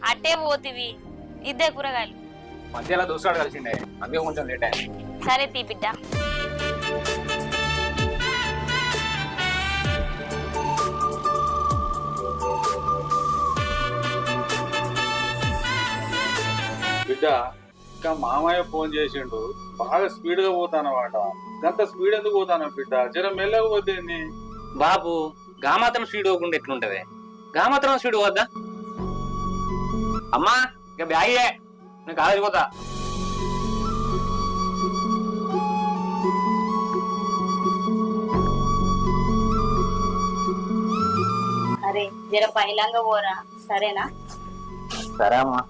అట్టే పోతివి ఇద్దే కూరగాయలు మధ్యలో దోసుగాడు కలిసిండే అందుకే కొంచెం లేట్ అయింది. సరే తీ బిడ్డ. బిడ్డ ఇంకా మామయ్య ఫోన్ చేసిండు, బాగా స్పీడ్ గా పోతానమాట. గంత స్పీడ్ ఎందుకు పోతాను బిడ్డ, జర మెల్లగా పోతుంది. బాబు గా మాత్రం స్పీడ్ పోకుండా ఎట్లుంటది, గా మాత్రం స్పీడ్ పోద్దా. అమ్మా ఇక బ్యాగే నేను కాలేజీ పోతా. అరే జర పైలంగా పోరా, సరేనా? సరే అమ్మా.